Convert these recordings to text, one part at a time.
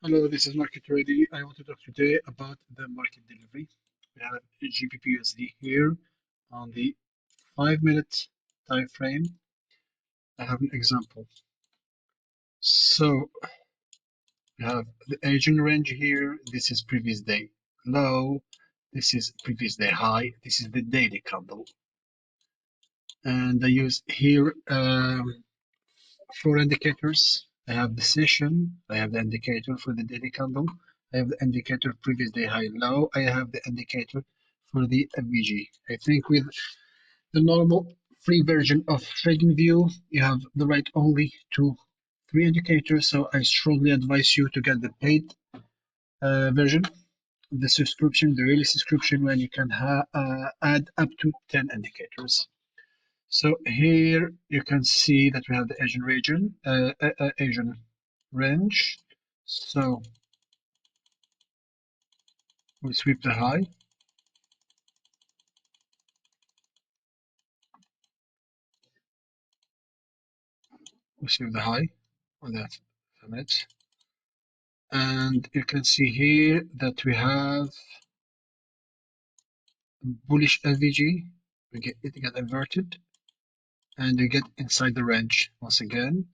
Hello, this is Market Ready. I want to talk today about the market delivery. We have a GBP here on the 5 minute time frame. I have an example. So we have the Asian range here. This is previous day low. This is previous day high. This is the daily candle. And I use here four indicators. I have the session. I have the indicator for the daily candle. I have the indicator previous day high low. I have the indicator for the FVG. I think with the normal free version of TradingView, you have the right only to three indicators. So I strongly advise you to get the paid version, the subscription, the yearly subscription, when you can add up to 10 indicators. So here you can see that we have the Asian range. So we sweep the high, we sweep the high on that minutes, and you can see here that we have bullish LVG. It get inverted, and we get inside the range once again.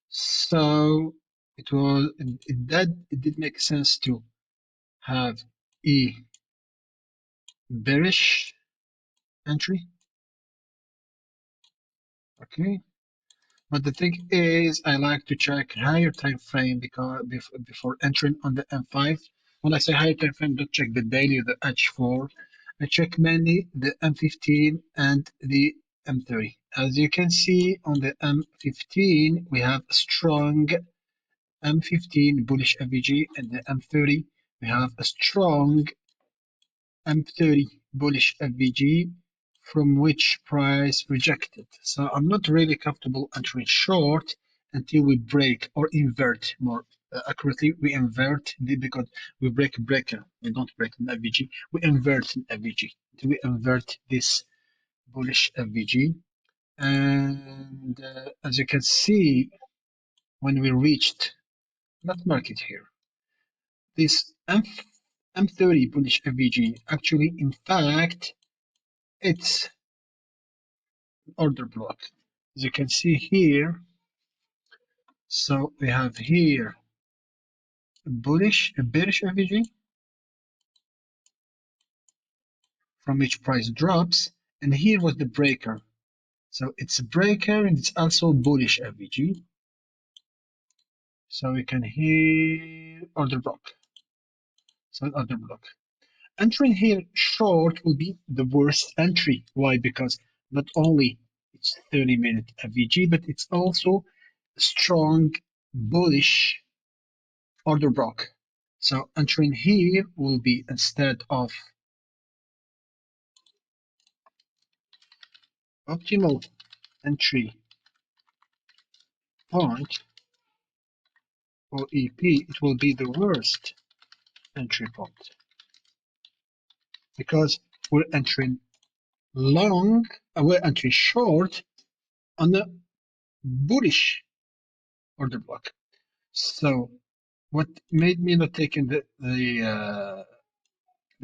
So it did make sense to have a bearish entry. Okay. But the thing is, I like to check higher time frame before entering on the M5. When I say higher time frame, don't check the daily or the H4. I check mainly the M15 and the M30. As you can see on the M15, we have a strong M15 bullish FVG, and the M30 we have a strong M30 bullish FVG, from which price rejected. So I'm not really comfortable entering short until we break or invert. More accurately, we invert because we break a breaker. We don't break an FVG. We invert an FVG. Until we invert this bullish FVG. And as you can see, when we reached, not market here, this M30 bullish FVG, actually, in fact, it's order block. As you can see here, so we have here a bearish FVG from which price drops, and here was the breaker. So it's a breaker and it's also bullish FVG. So we can here order block. So order block. Entering here short will be the worst entry. Why? Because not only it's 30-minute FVG, but it's also strong bullish order block. So entering here will be, instead of optimal entry point or EP, it will be the worst entry point, because we're entering long, we're entering short on the bullish order block. So what made me not taking the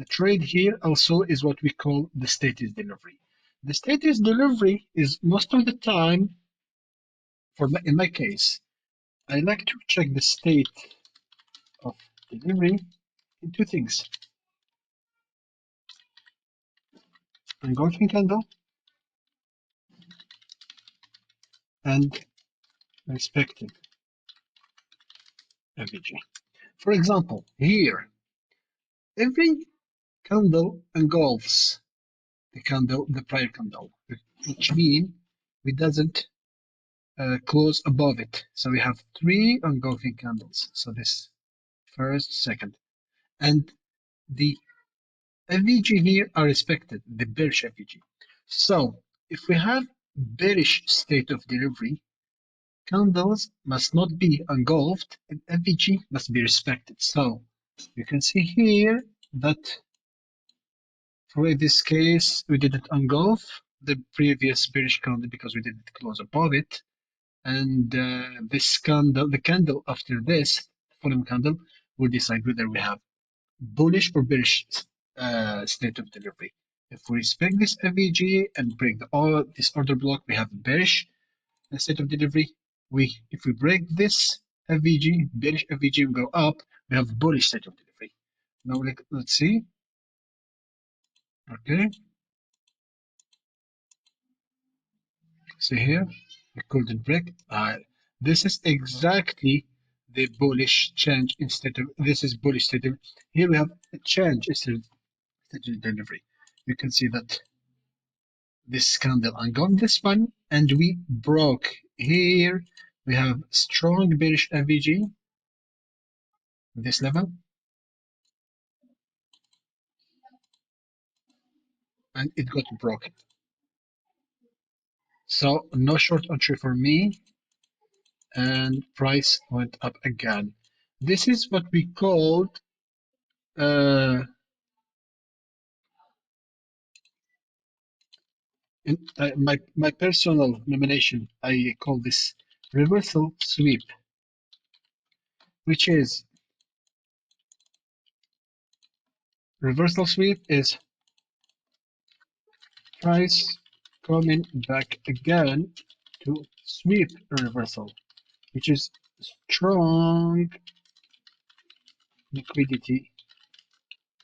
trade here also is what we call the status delivery. The status delivery is most of the time, in my case, I like to check the state of delivery in two things: engulfing candle and respecting FVG. For example, here, every candle engulfs the prior candle, which means we doesn't close above it. So we have three engulfing candles. So this first, second, and the FVG here are respected, the bearish FVG. So if we have bearish state of delivery, candles must not be engulfed and FVG must be respected. So you can see here that for this case, we didn't engulf the previous bearish candle because we didn't close above it. And this candle, the candle after this, following candle, will decide whether we have bullish or bearish state of delivery. If we respect this FVG and break this order block, we have bearish state of delivery. If we break this FVG, bearish FVG, we go up, we have bullish state of delivery. Now let's see. Okay, see here, we couldn't break. This is exactly the bullish change instead of this is bullish state of. Here we have a change instead of state of delivery. You can see that this candle and got this one, and we broke here. We have strong bearish FVG this level, and it got broken. So no short entry for me, and price went up again. This is what we called uh, my personal nomination. I call this reversal sweep, which is reversal sweep is price coming back again to sweep a reversal, which is strong liquidity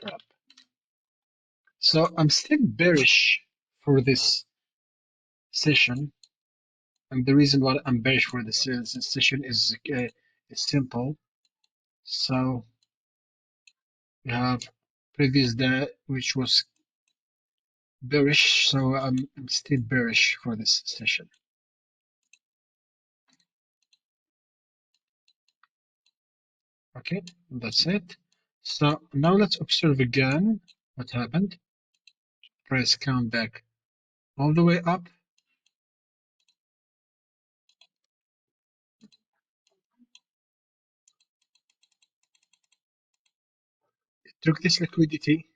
trap. So I'm still bearish for this session, and the reason why I'm bearish for this session is simple. So we have previous day which was bearish, so I'm still bearish for this session. Okay, that's it. So now let's observe again what happened. Price come back all the way up. It took this liquidity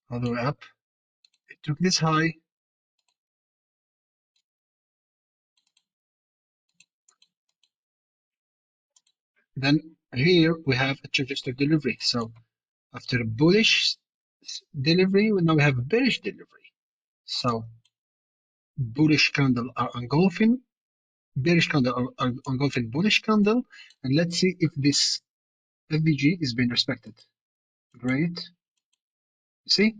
all the way up. It took this high. Then here we have a change of delivery. So after a bullish delivery, now we have a bearish delivery. So bullish candle are engulfing, bearish candle are engulfing bullish candle. And let's see if this FVG is being respected. Great. See?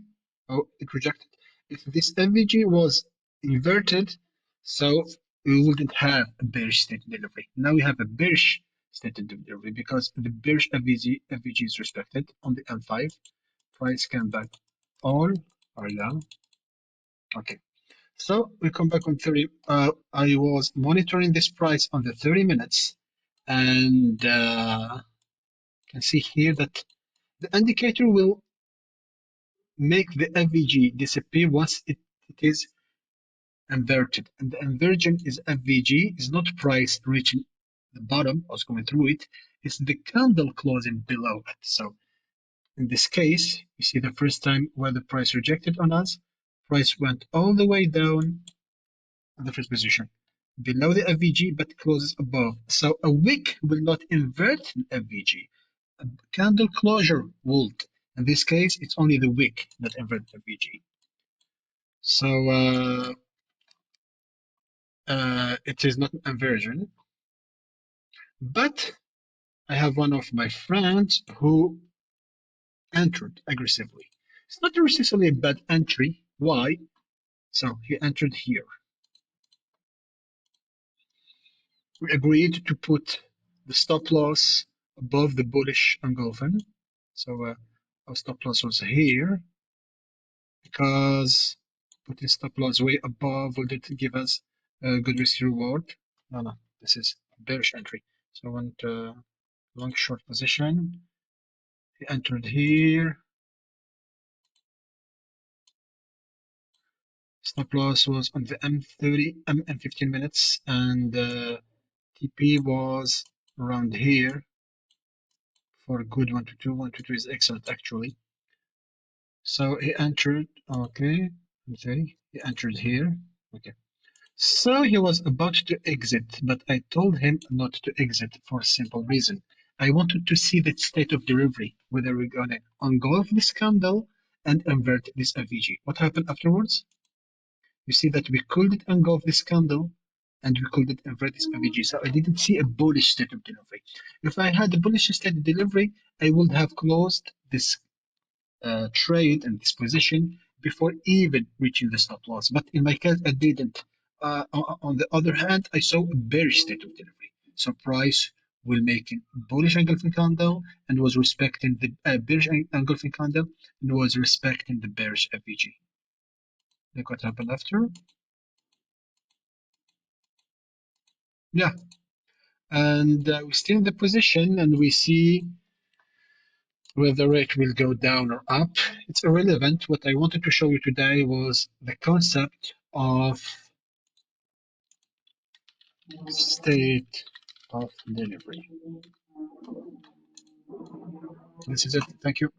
Oh, it rejected. If this FVG was inverted, so we wouldn't have a bearish state delivery. Now we have a bearish state delivery because the bearish FVG is respected on the M5. Price came back all or down. Okay. So we come back on 30. I was monitoring this price on the 30 minutes, and can see here that the indicator will make the FVG disappear once it is inverted. And the inversion is FVG, is not price reaching the bottom, I was going through it, it's the candle closing below it. So in this case, you see the first time where the price rejected on us, price went all the way down in the first position below the FVG but closes above. So a wick will not invert an FVG. A candle closure would. In this case, it's only the wick that inverts FVG. So it is not an inversion. But I have one of my friends who entered aggressively. It's not necessarily a bad entry. Why? So he entered here. We agreed to put the stop loss above the bullish engulfing. So our stop loss was here because putting stop loss way above would it give us a good risk reward. No, this is bearish entry. So I went long short position. He entered here. Stop loss was on the M30, M15 minutes, and TP was around here for a good 122. 122 is excellent actually. So he entered, okay, I'm sorry, he entered here. Okay, So he was about to exit, but I told him not to exit for a simple reason. I wanted to see the state of delivery, whether we're going to engulf this candle and invert this AVG. What happened afterwards? You see that we couldn't engulf this candle and we couldn't invert this AVG. So I didn't see a bullish state of delivery. If I had a bullish state of delivery, I would have closed this trade and this position before even reaching the stop loss. But in my case, I didn't. On the other hand, I saw a bearish state of delivery. So price will make a bullish engulfing candle and was respecting the bearish engulfing candle and was respecting the bearish FVG. Look what happened after. Yeah, and we stay in the position and we see whether it will go down or up. It's irrelevant. What I wanted to show you today was the concept of state of delivery. This is it. Thank you.